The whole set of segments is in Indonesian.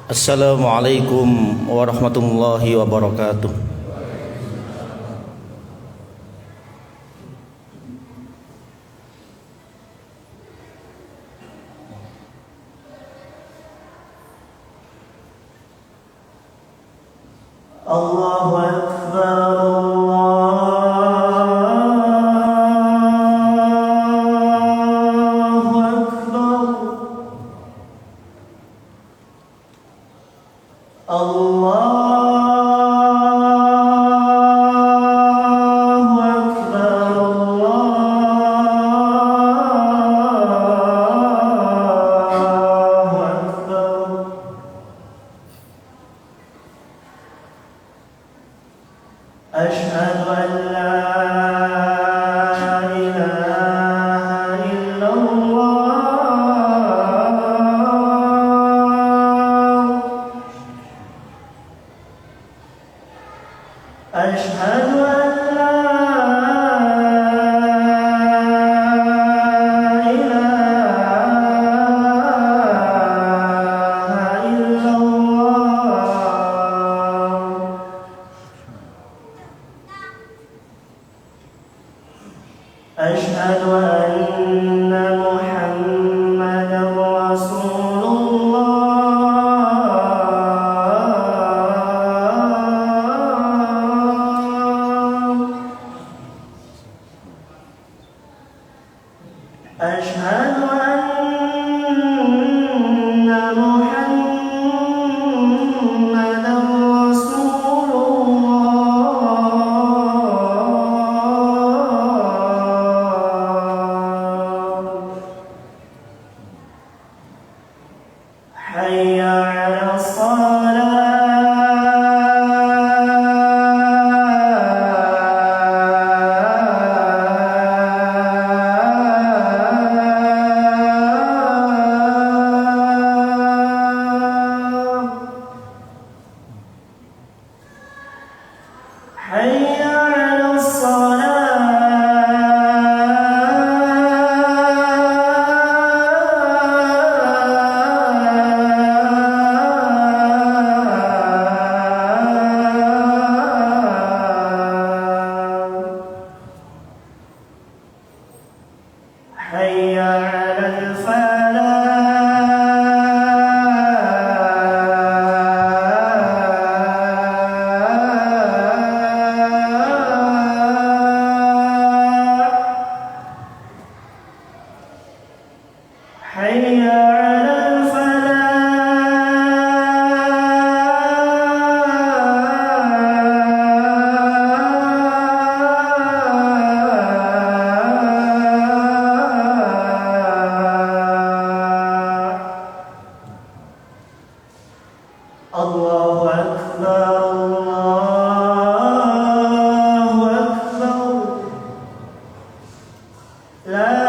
Assalamualaikum warahmatullahi wabarakatuh. Allahu Akbar, Allahu Akbar, Allahu Akbar, Allahu Akbar. Ashhadu an la ilaha illallah. Ashhadu an la ilaha illallah. Ashhadu anna Muhammadan Rasulullah. Ashhadu anna Muhammadan Rasulullah. Hayya 'ala as-salah. Hayya 'ala as-salah. Hayya 'ala al-falah. Hayya 'ala al-falah. Allahu Akbar, Allahu Akbar. La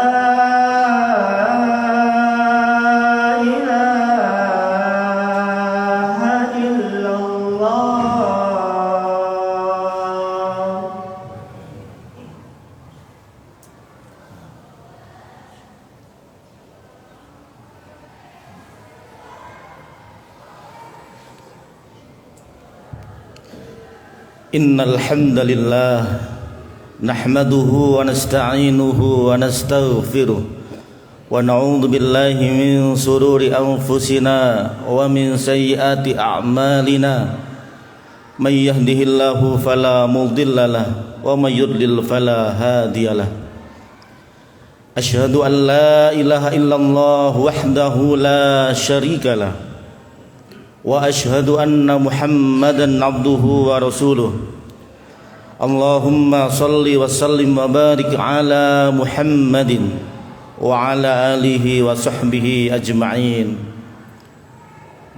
ilaha illallah. Innal hamdalillah nahmaduhu wa nasta'inuhu wa nastaghfiruh wa na'udzu billahi min sururi anfusina wa min sayyiati a'malina. May yahdihillahu fala mudhillalah wa may yudlil fala hadiyalah. Asyhadu an la ilaha illallah wahdahu la syarikalah wa asyhadu anna Muhammadan abduhu wa rasuluh. Allahumma salli wa sallim wa barik ala Muhammadin wa ala alihi wa sahbihi ajma'in.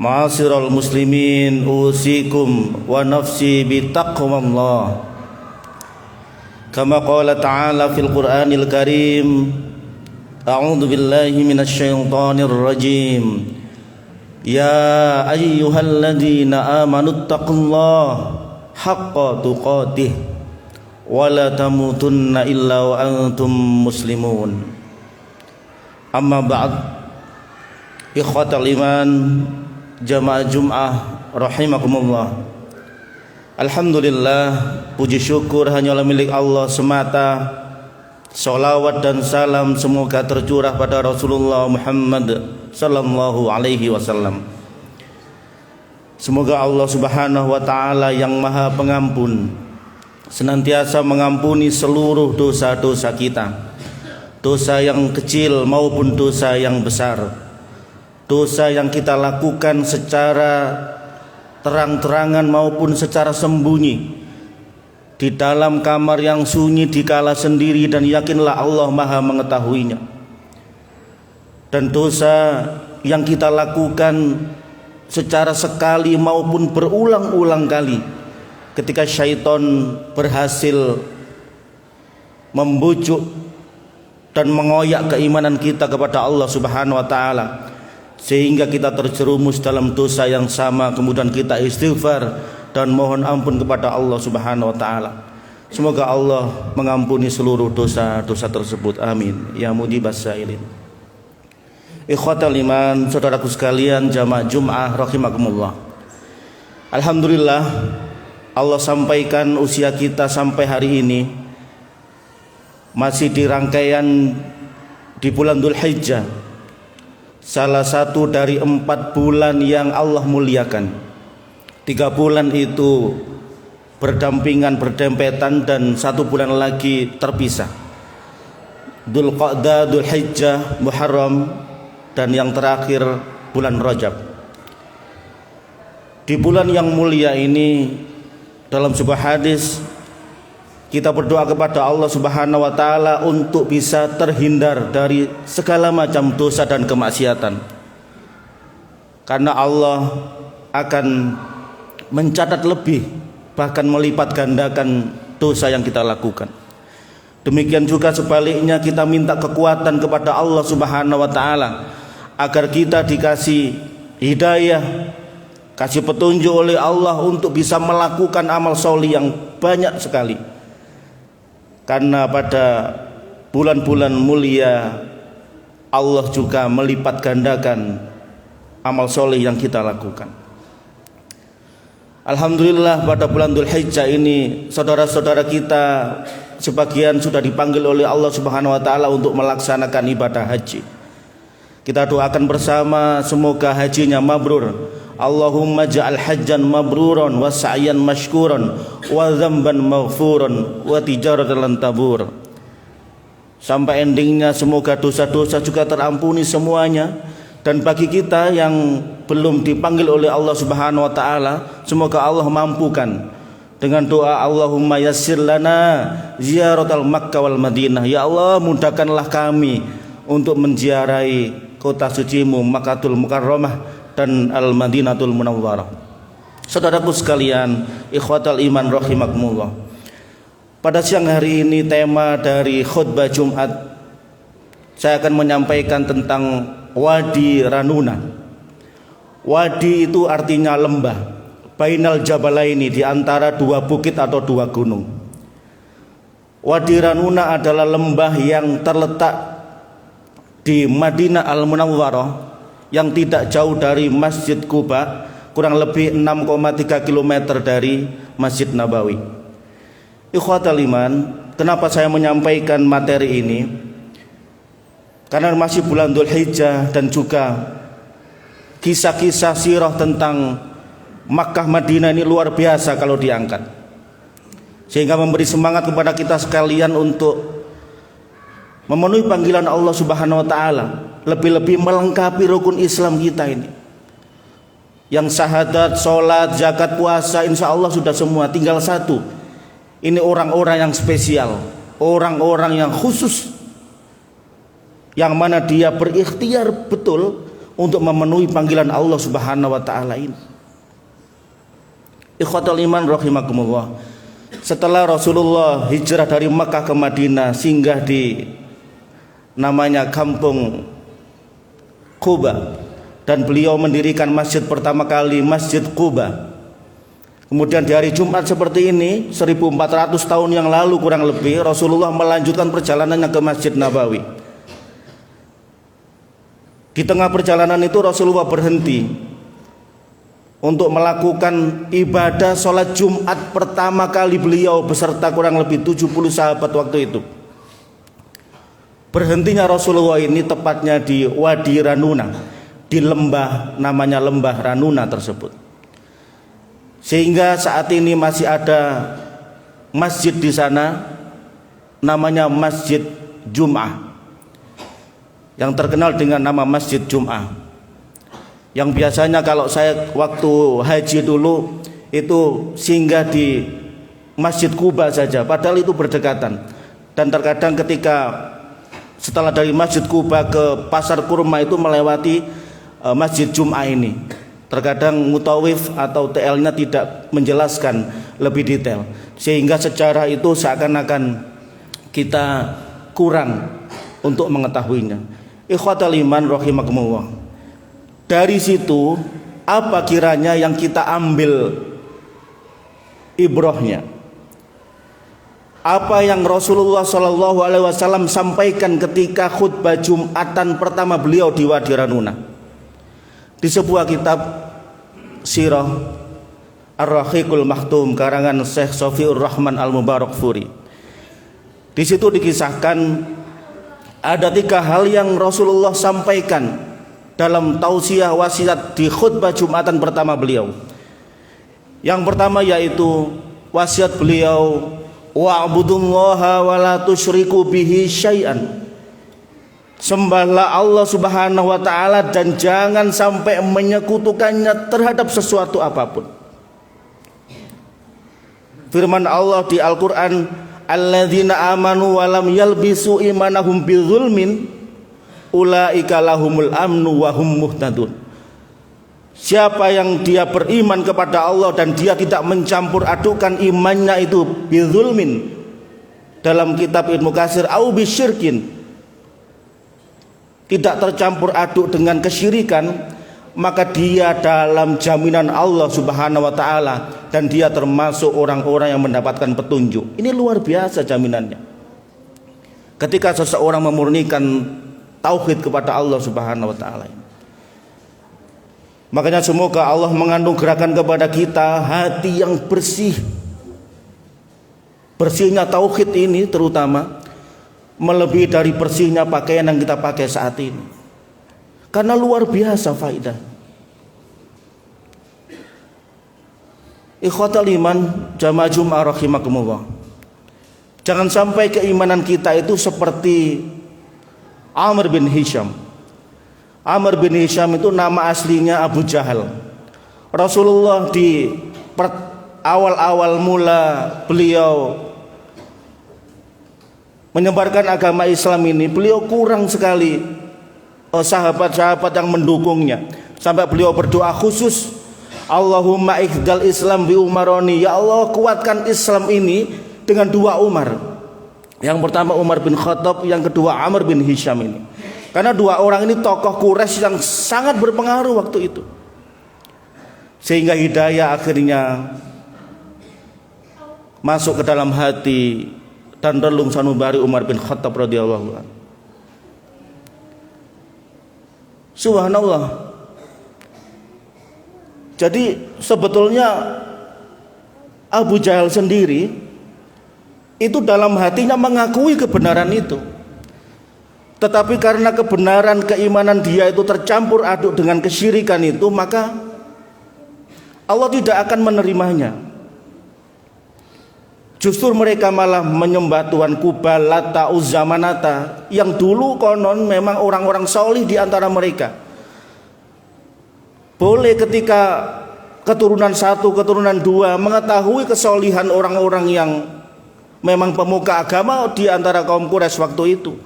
Ma'asyiral muslimin, usikum wa nafsi bi taqwallah. Kama qala ta'ala fil Qur'anil Karim, a'udzu billahi minasy syaithanir rajim. Ya ayyuhalladzina amanu taqullaha haqqa tuqatih wa la tamutunna illa wa antum muslimun. Amma ba'd, ikhwatal iman, jamaah Jum'ah rahimakumullah. Alhamdulillah, puji syukur hanyalah milik Allah semata. Salawat dan salam semoga tercurah pada Rasulullah Muhammad sallallahu alaihi wasallam. Semoga Allah Subhanahu wa taala yang Maha Pengampun senantiasa mengampuni seluruh dosa-dosa kita, dosa yang kecil maupun dosa yang besar, dosa yang kita lakukan secara terang-terangan maupun secara sembunyi, di dalam kamar yang sunyi dikala sendiri, dan yakinlah Allah Maha mengetahuinya. Dan dosa yang kita lakukan secara sekali maupun berulang-ulang kali, ketika syaitan berhasil membujuk dan mengoyak keimanan kita kepada Allah Subhanahu wa taala, sehingga kita terjerumus dalam dosa yang sama, kemudian kita istighfar dan mohon ampun kepada Allah Subhanahu wa taala. Semoga Allah mengampuni seluruh dosa-dosa tersebut. Amin ya mujibas sa'ilin. Ikhwatal iman, saudaraku sekalian jamaah Jum'ah rahimakumullah. Alhamdulillah, Allah sampaikan usia kita sampai hari ini masih di rangkaian di bulan Dzulhijjah, salah satu dari 4 bulan yang Allah muliakan. 3 bulan itu berdampingan, berdempetan, dan 1 bulan lagi terpisah. Dzulqa'dah, Dzulhijjah, Muharram, dan yang terakhir bulan Rajab. Di bulan yang mulia ini, dalam sebuah hadis, kita berdoa kepada Allah Subhanahu wa taala untuk bisa terhindar dari segala macam dosa dan kemaksiatan, karena Allah akan mencatat lebih, bahkan melipat gandakan dosa yang kita lakukan. Demikian juga sebaliknya, kita minta kekuatan kepada Allah Subhanahu wa taala agar kita dikasih hidayah, kasih petunjuk oleh Allah untuk bisa melakukan amal soleh yang banyak sekali. Karena pada bulan-bulan mulia Allah juga melipat gandakan amal soleh yang kita lakukan. Alhamdulillah, pada bulan Dzulhijjah ini saudara-saudara kita sebagian sudah dipanggil oleh Allah Subhanahu wa taala untuk melaksanakan ibadah haji. Kita doakan bersama semoga hajinya mabrur. Allahumma ja'al hajjan mabruran wa sa'yan mashkuran wa dzamban maghfuran wa tijaratan lan tabur. Sampai endingnya semoga dosa-dosa juga terampuni semuanya. Dan bagi kita yang belum dipanggil oleh Allah Subhanahu wa taala, semoga Allah mampukan dengan doa Allahumma yassir lana ziyaratal Makkah wal Madinah. Ya Allah, mudahkanlah kami untuk menziarahi kota sucimu Makkahul Mukarramah dan Al-Madinatul Munawwarah. Saudaraku sekalian, ikhwatal iman rahimakumullah. Pada siang hari ini tema dari khutbah Jumat, saya akan menyampaikan tentang Wadi Ranuna. Wadi itu artinya lembah, bainal jabalaini, di antara 2 bukit atau 2 gunung. Wadi Ranuna adalah lembah yang terletak di Madinah Al-Munawwarah, yang tidak jauh dari Masjid Quba, kurang lebih 6,3 km dari Masjid Nabawi. Ikhwatal iman, kenapa saya menyampaikan materi ini? Karena masih bulan Dzulhijjah dan juga kisah-kisah sirah tentang Makkah Madinah ini luar biasa kalau diangkat, sehingga memberi semangat kepada kita sekalian untuk memenuhi panggilan Allah Subhanahu wa taala, lebih-lebih melengkapi rukun Islam kita ini. Yang syahadat, sholat, zakat, puasa, insya Allah sudah semua, tinggal 1. Ini orang-orang yang spesial, orang-orang yang khusus, yang mana dia berikhtiar betul untuk memenuhi panggilan Allah Subhanahu wa taala ini. Ikhwatul iman rahimakumullah. Setelah Rasulullah hijrah dari Makkah ke Madinah, singgah di namanya kampung Quba, dan beliau mendirikan masjid pertama kali, Masjid Quba. Kemudian di hari Jumat seperti ini, 1400 tahun yang lalu kurang lebih, Rasulullah melanjutkan perjalanannya ke Masjid Nabawi. Di tengah perjalanan itu Rasulullah berhenti untuk melakukan ibadah sholat Jumat pertama kali beliau beserta kurang lebih 70 sahabat waktu itu. Berhentinya Rasulullah ini tepatnya di Wadi Ranuna, di lembah, namanya lembah Ranuna tersebut. Sehingga saat ini masih ada masjid di sana, namanya Masjid Jum'ah, yang terkenal dengan nama Masjid Jum'ah. Yang biasanya kalau saya waktu haji dulu itu singgah di Masjid Kuba saja, padahal itu berdekatan. Dan terkadang ketika setelah dari Masjid Kuba ke Pasar Kurma itu melewati Masjid Jum'ah ini. Terkadang mutawif atau TL-nya tidak menjelaskan lebih detail, sehingga sejarah itu seakan-akan kita kurang untuk mengetahuinya. Ikhwatal iman rahimakumullah. Dari situ apa kiranya yang kita ambil ibrohnya? Apa yang Rasulullah SAW sampaikan ketika khutbah Jumatan pertama beliau di Wadi Ranuna? Di sebuah kitab Sirah Ar-Rahiqul Maktum karangan Syekh Sofiur Rahman Al-Mubarakfuri, di situ dikisahkan ada 3 hal yang Rasulullah sampaikan dalam tausiah wasiat di khutbah Jumatan pertama beliau. Yang pertama yaitu wasiat beliau, wa'budullaha wa la tusyriku bihi syai'an. Sembahlah Allah Subhanahu wa taala dan jangan sampai menyekutukannya terhadap sesuatu apapun. Firman Allah di Al-Qur'an, alladzina amanu wa lam yalbisu imanahum bidzulmin ulaika lahumul amnu wa hum muhtadun. Siapa yang dia beriman kepada Allah dan dia tidak mencampur adukan imannya itu bidzulmin, dalam kitab Ibnu Katsir au bisyirkin, tidak tercampur aduk dengan kesyirikan, maka dia dalam jaminan Allah Subhanahu wa taala dan dia termasuk orang-orang yang mendapatkan petunjuk. Ini luar biasa jaminannya. Ketika seseorang memurnikan tauhid kepada Allah Subhanahu wa taala. Makanya semoga Allah menganugerahkan kepada kita hati yang bersih. Bersihnya tauhid ini terutama melebihi dari bersihnya pakaian yang kita pakai saat ini. Karena luar biasa faidah. Ikhwatal iman jamaah Jum'ah rahimakumullah. Jangan sampai keimanan kita itu seperti Amr bin Hisham. Amr bin Hisham itu nama aslinya Abu Jahal. Rasulullah di awal-awal mula beliau menyebarkan agama Islam ini, beliau kurang sekali sahabat-sahabat yang mendukungnya. Sampai beliau berdoa khusus, Allahumma ikhdal Islam bi umaroni, ya Allah kuatkan Islam ini dengan 2 Umar. Yang pertama Umar bin Khattab, yang kedua Amr bin Hisham ini. Karena 2 orang ini tokoh Quraisy yang sangat berpengaruh waktu itu. Sehingga hidayah akhirnya masuk ke dalam hati dan relung sanubari Umar bin Khattab radhiyallahu anhu. Subhanallah. Jadi sebetulnya Abu Jahal sendiri itu dalam hatinya mengakui kebenaran itu. Tetapi karena kebenaran keimanan dia itu tercampur aduk dengan kesyirikan itu, maka Allah tidak akan menerimanya. Justru mereka malah menyembah Tuhan Kubal, Lata, Uzza, Manata, yang dulu konon memang orang-orang solih di antara mereka. Boleh ketika keturunan 1, keturunan 2 mengetahui kesolihan orang-orang yang memang pemuka agama di antara kaum Quraisy waktu itu.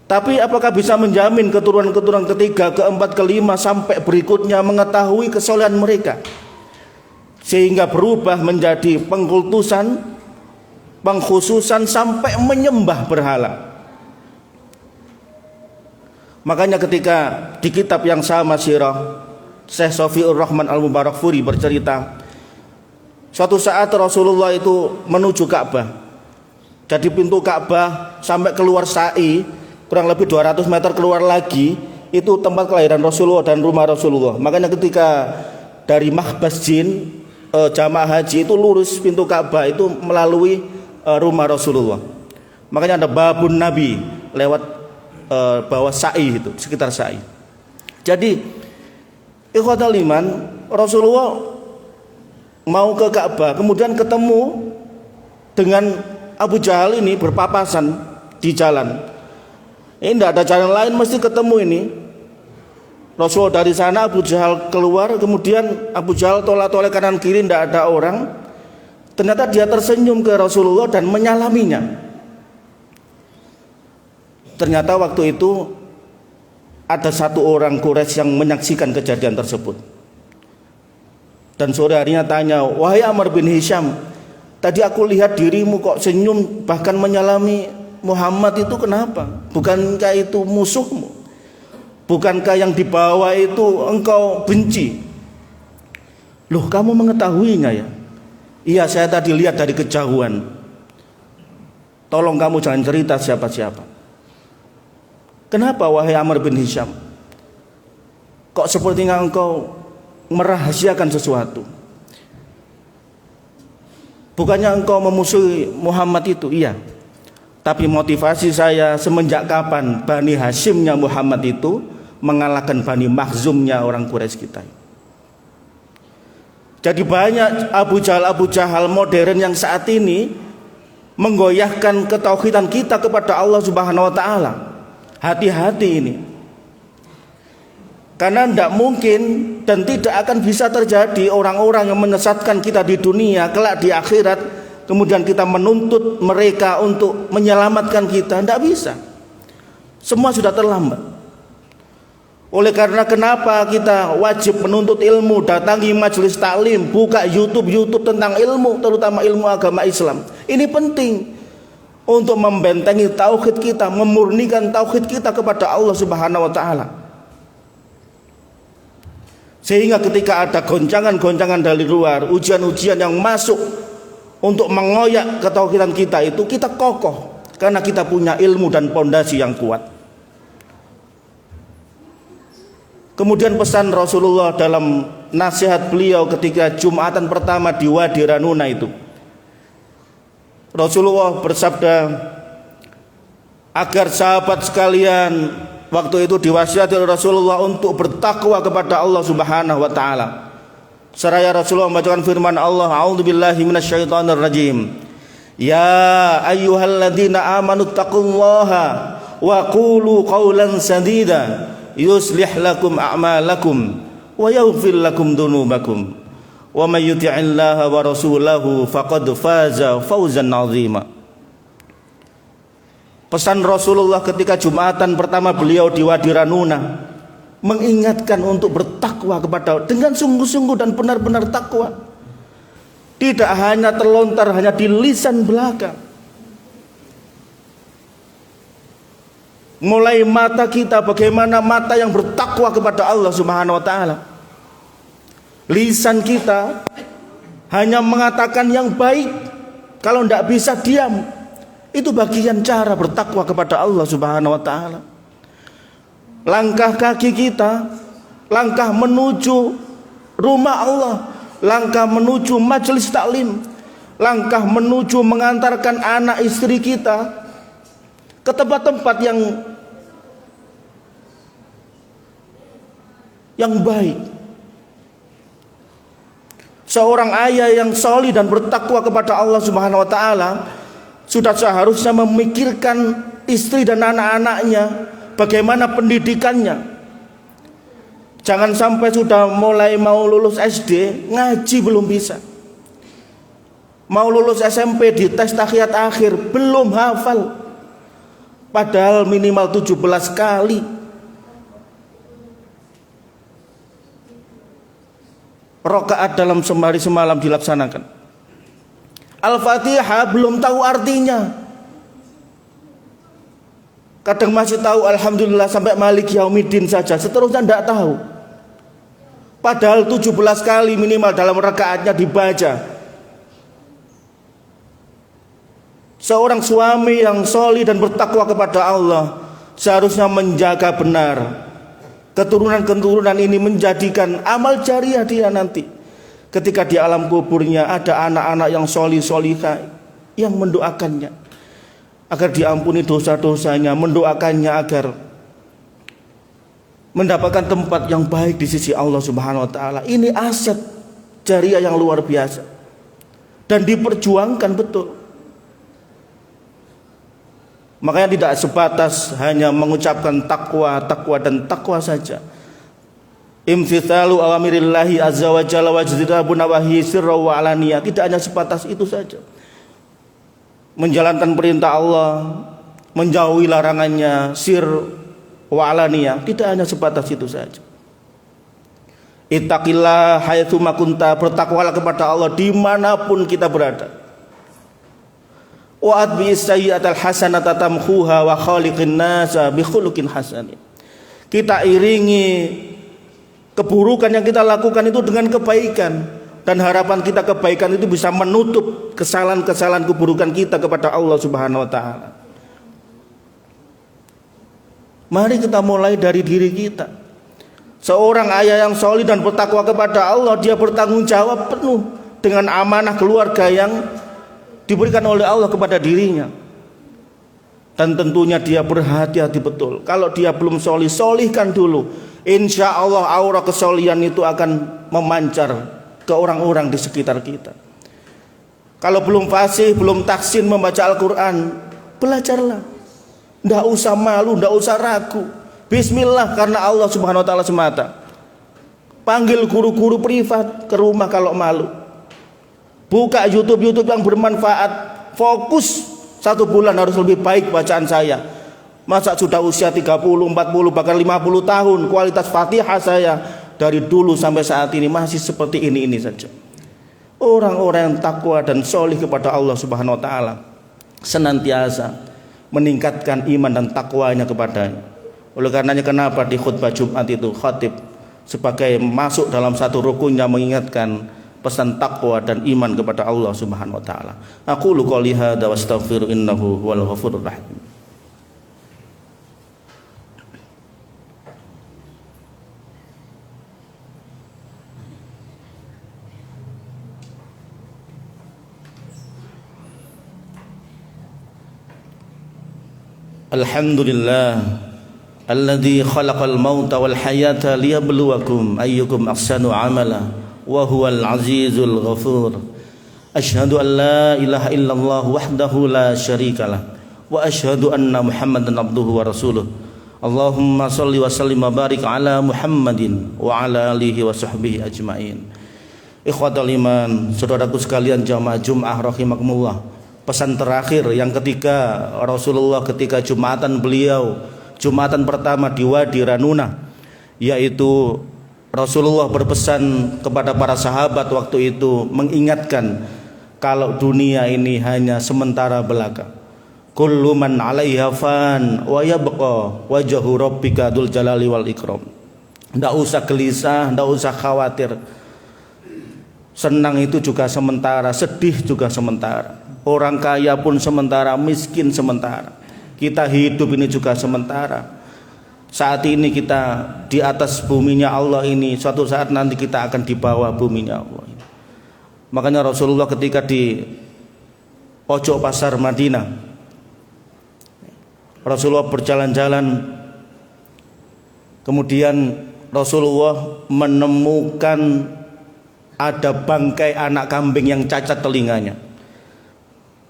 Tapi apakah bisa menjamin keturunan-keturunan ketiga, keempat, kelima sampai berikutnya mengetahui kesolihan mereka, sehingga berubah menjadi pengkultusan, pengkhususan sampai menyembah berhala. Makanya ketika di kitab yang sama Sirah, Syekh Sofiur Rahman Al-Mubarakfuri bercerita, suatu saat Rasulullah itu menuju Ka'bah. Jadi pintu Ka'bah sampai keluar sa'i, kurang lebih 200 meter keluar lagi, itu tempat kelahiran Rasulullah dan rumah Rasulullah. Makanya ketika dari Mahbas Jin, jamaah haji itu lurus pintu Ka'bah itu melalui rumah Rasulullah. Makanya ada babun Nabi lewat bawah sa'i itu, sekitar sa'i. Jadi ikhwatal iman, Rasulullah mau ke Ka'bah, kemudian ketemu dengan Abu Jahal ini berpapasan di jalan. Ini tidak ada jalan lain, mesti ketemu ini. Rasulullah dari sana, Abu Jahal keluar, kemudian Abu Jahal tolak-tolak kanan kiri, tidak ada orang. Ternyata dia tersenyum ke Rasulullah dan menyalaminya. Ternyata waktu itu ada satu orang Quraisy yang menyaksikan kejadian tersebut. Dan sore harinya tanya, wahai Amr bin Hisham, tadi aku lihat dirimu kok senyum bahkan menyalami Muhammad, itu kenapa? Bukankah itu musuhmu? Bukankah yang dibawa itu engkau benci? Loh, kamu mengetahuinya ya? Iya, saya tadi lihat dari kejauhan. Tolong kamu jangan cerita siapa-siapa. Kenapa wahai Amr bin Hisham? Kok sepertinya engkau merahasiakan sesuatu? Bukannya engkau memusuhi Muhammad itu? Iya. Tapi motivasi saya semenjak kapan Bani Hashimnya Muhammad itu mengalahkan Bani Makhzumnya orang Quraisy kita. Jadi banyak Abu Jahal modern yang saat ini menggoyahkan ketauhidan kita kepada Allah Subhanahu wa taala. Hati-hati ini. Karena tidak mungkin dan tidak akan bisa terjadi orang-orang yang menyesatkan kita di dunia, kelak di akhirat kemudian kita menuntut mereka untuk menyelamatkan kita. Tidak bisa. Semua sudah terlambat. Oleh karena kenapa kita wajib menuntut ilmu, datangi majelis taklim, buka YouTube tentang ilmu, terutama ilmu agama Islam. Ini penting untuk membentengi tauhid kita, memurnikan tauhid kita kepada Allah Subhanahu wa taala. Sehingga ketika ada goncangan-goncangan dari luar, ujian-ujian yang masuk untuk mengoyak ketauhidan kita itu, kita kokoh karena kita punya ilmu dan pondasi yang kuat. Kemudian pesan Rasulullah dalam nasihat beliau ketika Jumatan pertama di Wadi Ranuna itu, Rasulullah bersabda agar sahabat sekalian waktu itu diwasiati oleh Rasulullah untuk bertakwa kepada Allah Subhanahu wa taala. Seraya Rasulullah membacakan firman Allah, a'udzubillahi minasyaitonir rajim. Ya ayyuhalladzina amanu taqullaha wa qulu qawlan sadida yuslih lakum a'malakum wa yaghfir lakum dzunubakum wa may yuti'illaha wa rasulahu faqad faza fawzan 'azima. Pesan Rasulullah ketika Jumatan pertama beliau di Wadi Ranuna mengingatkan untuk bertakwa kepada dengan sungguh-sungguh dan benar-benar takwa. Tidak hanya terlontar hanya di lisan belaka. Mulai mata kita, bagaimana mata yang bertakwa kepada Allah Subhanahu wa taala. Lisan kita hanya mengatakan yang baik, kalau tidak bisa diam. Itu bagian cara bertakwa kepada Allah Subhanahu wa taala. Langkah kaki kita, langkah menuju rumah Allah, langkah menuju majelis taklim, langkah menuju mengantarkan anak istri kita ke tempat-tempat yang baik. Seorang ayah yang solih dan bertakwa kepada Allah Subhanahu wa taala sudah seharusnya memikirkan istri dan anak-anaknya, bagaimana pendidikannya. Jangan sampai sudah mulai mau lulus SD, ngaji belum bisa. Mau lulus SMP di tes tahiyat akhir belum hafal. Padahal minimal 17 kali rakaat dalam sehari semalam dilaksanakan. Al-Fatihah belum tahu artinya. Kadang masih tahu alhamdulillah sampai Maliki Yaumiddin saja, seterusnya tidak tahu. Padahal 17 kali minimal dalam rakaatnya dibaca. Seorang suami yang solih dan bertakwa kepada Allah seharusnya menjaga benar Keturunan-keturunan ini menjadikan amal jariah dia nanti. Ketika di alam kuburnya ada anak-anak yang solih-solihah yang mendoakannya agar diampuni dosa-dosanya, mendoakannya agar mendapatkan tempat yang baik di sisi Allah Subhanahu wa taala. Ini aset jariah yang luar biasa dan diperjuangkan betul. Makanya tidak sebatas hanya mengucapkan takwa dan takwa saja. Imtithalu awamirillahi azza wa jalla wa jazirabu nawahi sirra wa alaniyah. Tidak hanya sebatas itu saja. Menjalankan perintah Allah, menjauhi larangannya sir wa alaniyah. Tidak hanya sebatas itu saja. Ittaqillah haitsu ma kunta, bertakwalah kepada Allah dimanapun kita berada. Wa atbi'is sayyi'atal hasanata tamhuha wa khaliqin nasa bi khuluqin hasanin. Kita iringi keburukan yang kita lakukan itu dengan kebaikan, dan harapan kita kebaikan itu bisa menutup kesalahan-kesalahan keburukan kita kepada Allah Subhanahu wa taala. Mari kita mulai dari diri kita. Seorang ayah yang solih dan bertakwa kepada Allah, dia bertanggung jawab penuh dengan amanah keluarga yang diberikan oleh Allah kepada dirinya. Dan tentunya dia berhati-hati betul. Kalau dia belum solih, solihkan dulu. Insya Allah aura kesolihan itu akan memancar ke orang-orang di sekitar kita. Kalau belum fasih, belum taksin membaca Al-Quran, belajarlah. Tidak usah malu, tidak usah ragu. Bismillah karena Allah Subhanahu wa taala semata. Panggil guru-guru privat ke rumah kalau malu. Buka YouTube yang bermanfaat. Fokus 1 bulan harus lebih baik bacaan saya. Masa sudah usia 30, 40, bahkan 50 tahun, kualitas Fatihah saya dari dulu sampai saat ini masih seperti ini saja. Orang-orang yang takwa dan solih kepada Allah Subhanahu wa taala senantiasa meningkatkan iman dan takwanya kepadanya. Oleh karenanya kenapa di khutbah Jumat itu khatib sebagai masuk dalam satu rukunnya mengingatkan pesan takwa dan iman kepada Allah Subhanahu wa taala. Aqulu qouli hadza wa astaghfiru innahu huwal ghafurur rahim. Alhamdulillah alladzi khalaqal mauta wal hayata liyabluwakum ayyukum ahsanu amala wa huwal azizul ghafur. Asyhadu an la ilaha illallah wahdahu la syarikalah wa asyhadu anna Muhammadan abduhu wa rasuluh. Allahumma shalli wa sallim wa barik ala Muhammadin wa ala alihi wa sahbihi ajmain. Ikhwatul iman, saudaraku sekalian jamaah Jumat rahimakumullah. Pesan terakhir yang ketika Rasulullah ketika Jumatan beliau, Jumatan pertama di Wadi Ranuna, yaitu Rasulullah berpesan kepada para sahabat waktu itu mengingatkan kalau dunia ini hanya sementara belaka. Kullu man 'alaiha fan wa yabqa wajhu rabbika dzul jalali wal ikram. Enggak usah gelisah, enggak usah khawatir. Senang itu juga sementara, sedih juga sementara. Orang kaya pun sementara, miskin sementara. Kita hidup ini juga sementara. Saat ini kita di atas buminya Allah ini, suatu saat nanti kita akan di bawah buminya Allah. Makanya Rasulullah ketika di pojok pasar Madinah, Rasulullah berjalan-jalan, kemudian Rasulullah menemukan ada bangkai anak kambing yang cacat telinganya.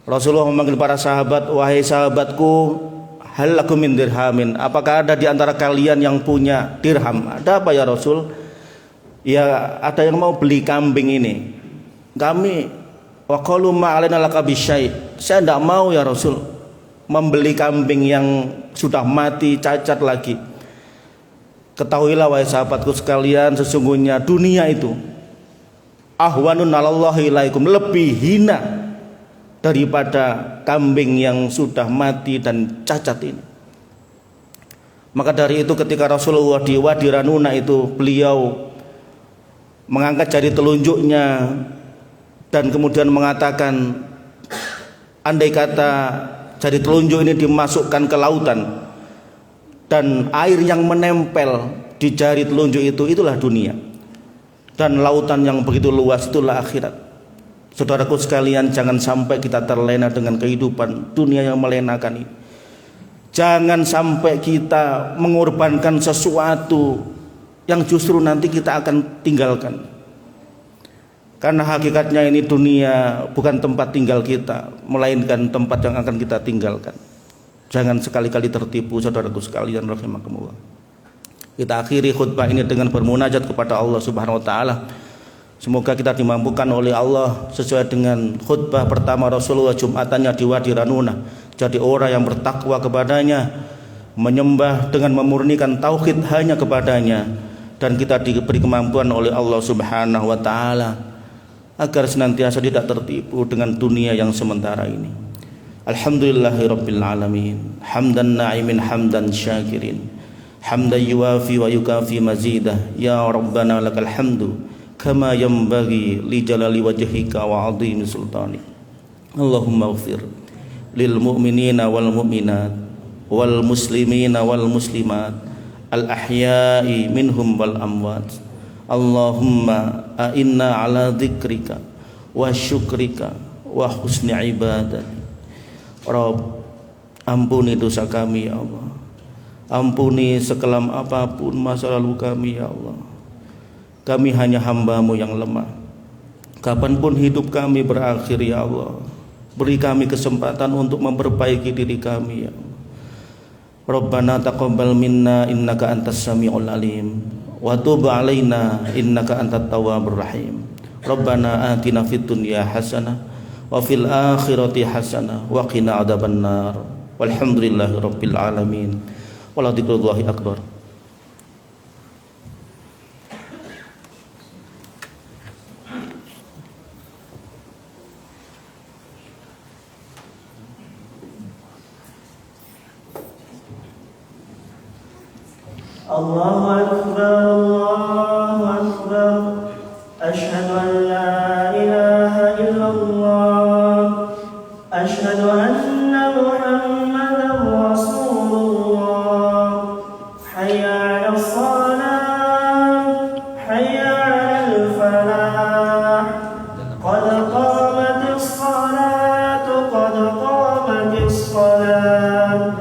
Rasulullah memanggil para sahabat, wahai sahabatku, hal lakum min dirhamin, apakah ada di antara kalian yang punya dirham? Ada apa ya Rasul? Ya ada yang mau beli kambing ini. Kami wa qalu ma alaina laka bisyai. Saya tidak mau ya Rasul membeli kambing yang sudah mati cacat lagi. Ketahuilah wahai sahabatku sekalian, sesungguhnya dunia itu ahwanun 'alallahi ilaikum, lebih hina daripada kambing yang sudah mati dan cacat ini. Maka dari itu ketika Rasulullah di Wadi Ranuna itu, beliau mengangkat jari telunjuknya dan kemudian mengatakan, andai kata jari telunjuk ini dimasukkan ke lautan dan air yang menempel di jari telunjuk itulah dunia. Dan lautan yang begitu luas itulah akhirat. Saudaraku sekalian, jangan sampai kita terlena dengan kehidupan dunia yang melenakan ini. Jangan sampai kita mengorbankan sesuatu yang justru nanti kita akan tinggalkan. Karena hakikatnya ini dunia bukan tempat tinggal kita, melainkan tempat yang akan kita tinggalkan. Jangan sekali-kali tertipu, saudaraku sekalian rahimakumullah. Kita akhiri khutbah ini dengan bermunajat kepada Allah Subhanahu wa taala. Semoga kita dimampukan oleh Allah sesuai dengan khutbah pertama Rasulullah Jumatannya di Wadi Ranuna, jadi orang yang bertakwa kepadanya, menyembah dengan memurnikan tauhid hanya kepadanya, dan kita diberi kemampuan oleh Allah Subhanahu wa taala agar senantiasa tidak tertipu dengan dunia yang sementara ini. Alhamdulillahirabbil alamin, hamdan na'imin hamdan syakirin, hamdan yuwafi wa yukafi mazidah, ya rabbana lakal hamdu kama yanbaghi li jalali wajhika wa 'azimi sultanik. Allahumma ighfir lil mu'minina wal mu'minat wal muslimina wal muslimat al ahya'i minhum wal amwat. Allahumma a'inna ala dzikrika wa syukrika wa husni ibadah. Rabb, ampuni dosa kami ya Allah. Ampuni sekelam apapun masa lalu kami ya Allah. Kami hanya hamba-Mu yang lemah. Kapanpun hidup kami berakhir ya Allah, beri kami kesempatan untuk memperbaiki diri kami ya Allah. Rabbana taqabbal minna innaka antas samiul alim wa tub alaina innaka antat tawwabur rahim. Rabbana atina fid dunya hasanah wa fil akhirati hasanah wa qina adzabannar. Walhamdulillahi rabbil alamin. Wala dzikrullahi akbar. Allahu akbar, Allahu akbar. Asyhadu an la ilaha illallah. Asyhadu anna Muhammadar Rasulullah. Hayya 'alas salat, hayya 'alal falah. Qad qamatis salat, qad qamatis salat.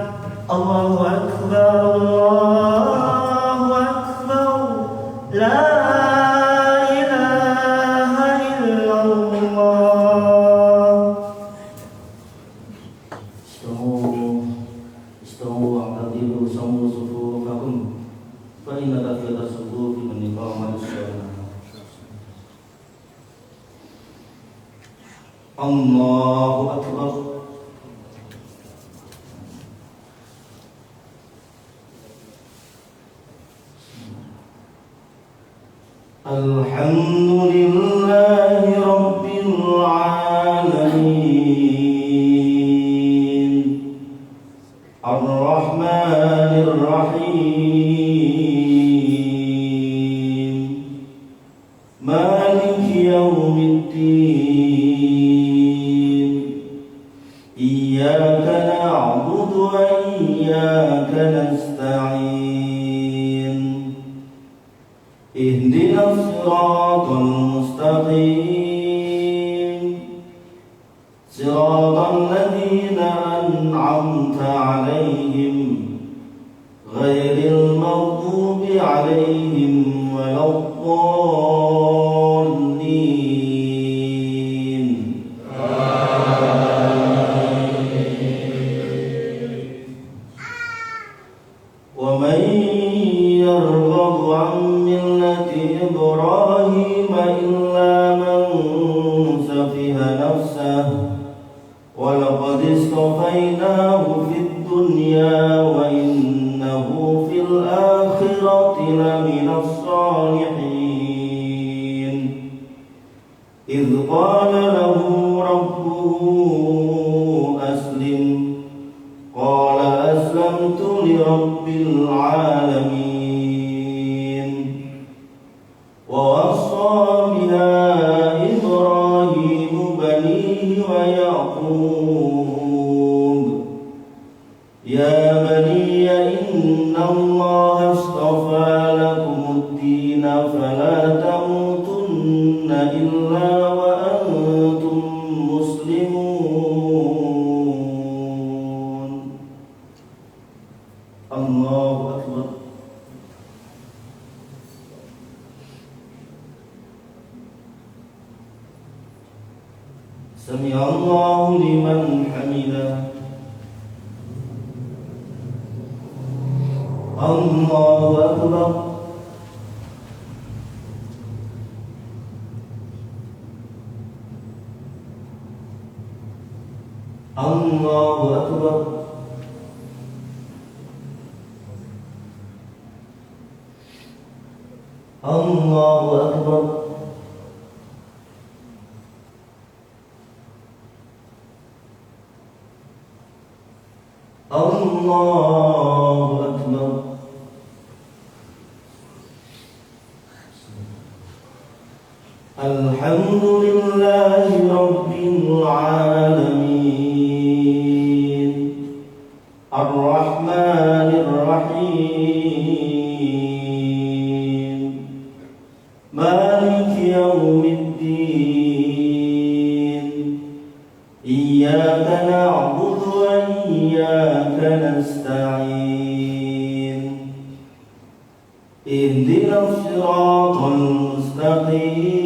Allahu akbar, Allahu akbar. La ilaha illallah. Istawu wa'tadilu sawu sufufakum fa inna tafiyata sufufi min iqamatis shalah. Allahu akbar. Alhamdulillahi rabbil alamin, ar-rahmanir rahim, maliki yaumiddin, iyyaka na'budu wa iyyaka nasta'in, ihdinas siratal mustaqim, siratal ladzina an'amta 'alaihim ghairil maghdubi 'alaihim waladdallin. Wa man yarghabu 'an millati Ibrahim illa man safiha nafsahu wa laqad istafainahu fid dunya wa innahu fil akhirati laminas salihin. Idh qala lahu rabbuhu aslim qala aslamtu li rabbil alamin. Wa wassa biha Ibrahim banihi wa Yaqub, ya baniya inna Allah astafa فلا تموتن إلا وأنتم مسلمون. الله أكبر. سمع الله لمن حمده. الله أكبر. الله أكبر. الله أكبر. الله أكبر. الحمد لله رب العالمين الرحمن الرحيم مالك يوم الدين إياك نعبد وإياك نستعين اهدنا الصراط المستقيم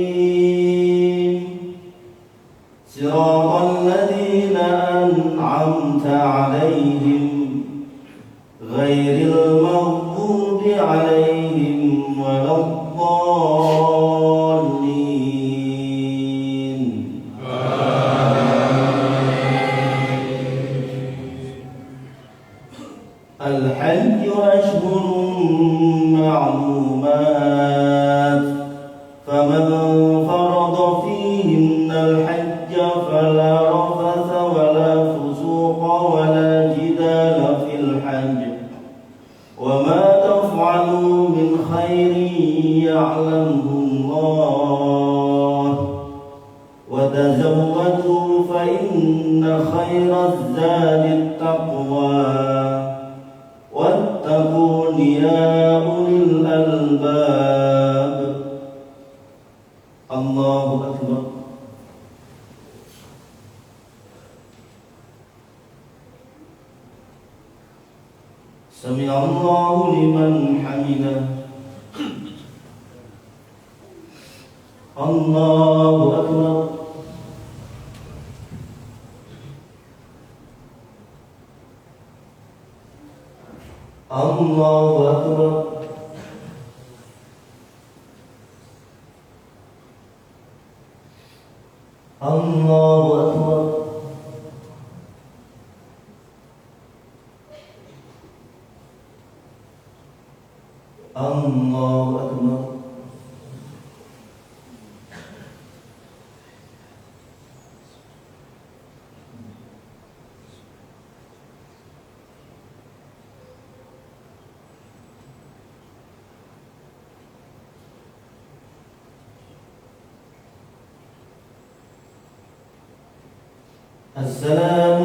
صراط الذين أنعمت عليهم غير المغضوب عليهم ولا الضالين. الحج أشهر معلومات فمن فرض فيهن الحج فلا رفث ولا فسوق ولا جدال في الحج وما تفعلوا من خير يعلمه الله وتزودوا فإن خير الزاد التقوى واتقون يا أولي الألباب. الله أكبر. سمع الله لمن حمده. الله أكبر. الله أكبر. الله أكبر. الله أكبر. السلام